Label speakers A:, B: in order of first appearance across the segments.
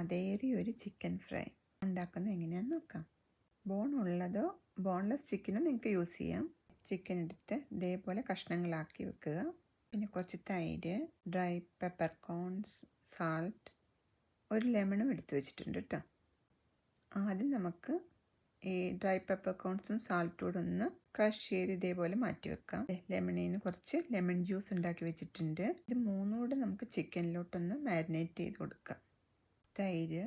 A: അതേറിയ ഒരു chicken fry ഉണ്ടാക്കുന്നത് എങ്ങനെയാണെന്ന് നോക്കാം. ബോൺ ഉള്ളതോ ബോൺലെസ് ചിക്കനോ നിങ്ങൾക്ക് യൂസ് ചെയ്യാം. ചിക്കൻ എടുത്ത് ഇതേപോലെ കഷ്ണങ്ങളാക്കി വെക്കുക. പിന്നെ കുറച്ച് തൈര്, ഡ്രൈ പെപ്പർ കോൺസ്, സാൾട്ട്, ഒരു ലെമണും എടുത്ത് വെച്ചിട്ടുണ്ട് കേട്ടോ. ആദ്യം നമുക്ക് ഈ ഡ്രൈ പെപ്പർ കോൺസും സാൾട്ടും കൂടെ ഒന്ന് ക്രഷ് ചെയ്ത് ഇതേപോലെ മാറ്റി വെക്കാം. ലെമണിൽ നിന്ന് കുറച്ച് ലെമൺ ജ്യൂസ് ഉണ്ടാക്കി വെച്ചിട്ടുണ്ട്. ഇത് മൂന്നുകൂടെ നമുക്ക് ചിക്കനിലോട്ടൊന്ന് മാരിനേറ്റ് ചെയ്ത് കൊടുക്കാം. തൈര്,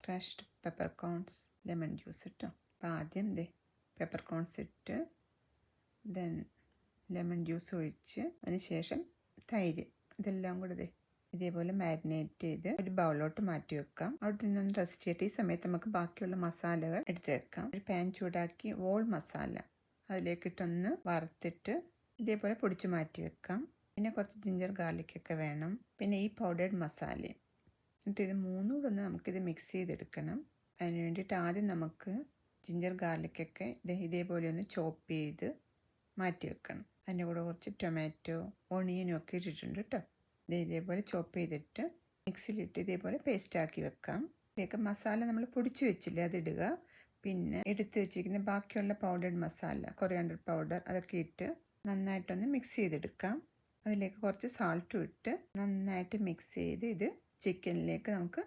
A: crushed peppercorns, lemon juice ഇട്ടോ. അപ്പോൾ ആദ്യം പെപ്പർ കോൺസ് ഇട്ട് ദെൻ ലെമൺ ജ്യൂസ് ഒഴിച്ച് അതിനുശേഷം തൈര്, ഇതെല്ലാം കൂടെ ഇതേപോലെ മാരിനേറ്റ് ചെയ്ത് ഒരു ബൗളിലോട്ട് മാറ്റി വെക്കാം. അവിടെ നിന്ന് റെസ്റ്റ് ചെയ്തിട്ട് ഈ സമയത്ത് നമുക്ക് ബാക്കിയുള്ള മസാലകൾ എടുത്ത് വെക്കാം. ഒരു പാൻ ചൂടാക്കി വോൾ മസാല അതിലേക്കിട്ടൊന്ന് വറുത്തിട്ട് ഇതേപോലെ പൊടിച്ച് മാറ്റി വെക്കാം. പിന്നെ കുറച്ച് ജിഞ്ചർ ഗാർലിക്കൊക്കെ വേണം. പിന്നെ ഈ പൗഡേർഡ് മസാലയും. എന്നിട്ട് ഇത് മൂന്നും കൂടെ ഒന്ന് നമുക്കിത് മിക്സ് ചെയ്തെടുക്കണം. അതിന് വേണ്ടിയിട്ട് ആദ്യം നമുക്ക് ജിഞ്ചർ ഗാർലിക്കൊക്കെ ഇതേപോലെ ഒന്ന് ചോപ്പ് ചെയ്ത് മാറ്റി വെക്കണം. അതിൻ്റെ കൂടെ കുറച്ച് ടൊമാറ്റോ, ഓണിയനും ഒക്കെ ഇട്ടിട്ടുണ്ട് കേട്ടോ. ഇതേപോലെ ചോപ്പ് ചെയ്തിട്ട് മിക്സിയിലിട്ട് ഇതേപോലെ പേസ്റ്റാക്കി വെക്കാം. ഇതിലേക്ക് മസാല നമ്മൾ പൊടിച്ച് വെച്ചില്ലേ അതിടുക. പിന്നെ എടുത്ത് വെച്ചിരിക്കുന്ന ബാക്കിയുള്ള പൗഡേർഡ് മസാല, കൊറിയാണ്ടർ പൗഡർ, അതൊക്കെ ഇട്ട് നന്നായിട്ടൊന്ന് മിക്സ് ചെയ്തെടുക്കാം. അതിലേക്ക് കുറച്ച് സാൾട്ടും ഇട്ട് നന്നായിട്ട് മിക്സ് ചെയ്ത് ഇത് ചിക്കനിലേക്ക് നമുക്ക്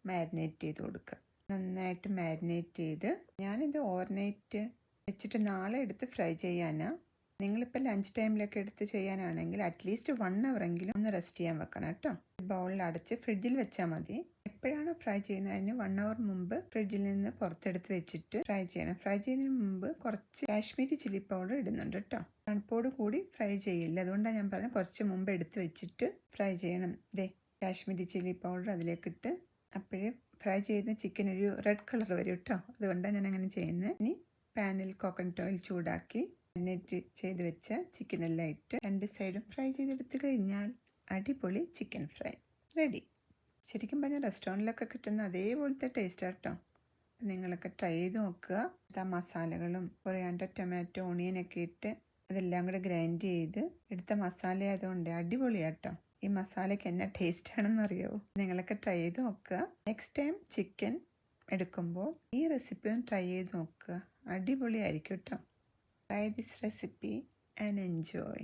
A: മാരിനേറ്റ് ചെയ്ത് കൊടുക്കാം. നന്നായിട്ട് മാരിനേറ്റ് ചെയ്ത് ഞാനിത് ഓവർനൈറ്റ് വെച്ചിട്ട് നാളെ എടുത്ത് ഫ്രൈ ചെയ്യാനാണ്. നിങ്ങളിപ്പോൾ ലഞ്ച് ടൈമിലൊക്കെ എടുത്ത് ചെയ്യാനാണെങ്കിൽ അറ്റ്ലീസ്റ്റ് 1 hour എങ്കിലും ഒന്ന് റെസ്റ്റ് ചെയ്യാൻ വെക്കണം കേട്ടോ. ബൗളിൽ അടച്ച് ഫ്രിഡ്ജിൽ വെച്ചാൽ മതി. എപ്പോഴാണോ ഫ്രൈ ചെയ്യുന്നതിന് 1 hour മുമ്പ് ഫ്രിഡ്ജിൽ നിന്ന് പുറത്തെടുത്ത് വെച്ചിട്ട് ഫ്രൈ ചെയ്യണം. ഫ്രൈ ചെയ്യുന്നതിന് മുമ്പ് കുറച്ച് കാശ്മീരി ചില്ലി പൗഡർ ഇടുന്നുണ്ട് കേട്ടോ. തണുപ്പോട് കൂടി ഫ്രൈ ചെയ്യില്ല, അതുകൊണ്ടാണ് ഞാൻ പറഞ്ഞത് കുറച്ച് മുമ്പ് എടുത്ത് വെച്ചിട്ട് ഫ്രൈ ചെയ്യണം. കാശ്മീരി ചില്ലി പൗഡർ അതിലേക്കിട്ട് അപ്പോഴേ ഫ്രൈ ചെയ്യുന്ന ചിക്കൻ ഒരു റെഡ് കളർ വരും കേട്ടോ. അതുകൊണ്ടാണ് ഞാൻ അങ്ങനെ ചെയ്യുന്നത്. ഇനി പാനിൽ കോക്കനട്ട് ഓയിൽ ചൂടാക്കി മാരിനേറ്റ് ചെയ്ത് വെച്ച ചിക്കനെല്ലാം ഇട്ട് 2 സൈഡും ഫ്രൈ ചെയ്തെടുത്ത് കഴിഞ്ഞാൽ അടിപൊളി ചിക്കൻ ഫ്രൈ റെഡി. ശരിക്കും പറഞ്ഞാൽ റെസ്റ്റോറൻറ്റിലൊക്കെ കിട്ടുന്ന അതേപോലത്തെ ടേസ്റ്റ് കേട്ടോ. നിങ്ങളൊക്കെ ട്രൈ ചെയ്ത് നോക്കുക. ആ മസാലകളും കൊറിയാണ്ടർ, ടൊമാറ്റോ, ഓണിയനൊക്കെ ഇട്ട് അതെല്ലാം കൂടെ ഗ്രൈൻഡ് ചെയ്ത് എടുത്ത മസാല ആയതുകൊണ്ട് അടിപൊളിയാട്ടോ. ഈ മസാലയ്ക്ക് എന്നാ ടേസ്റ്റ് ആണെന്ന് അറിയാമോ? നിങ്ങളൊക്കെ ട്രൈ ചെയ്ത് നോക്കുക. നെക്സ്റ്റ് ടൈം ചിക്കൻ എടുക്കുമ്പോൾ ഈ റെസിപ്പി ഒന്ന് ട്രൈ ചെയ്ത് നോക്കുക. അടിപൊളിയായിരിക്കും കേട്ടോ. Try this recipe and enjoy.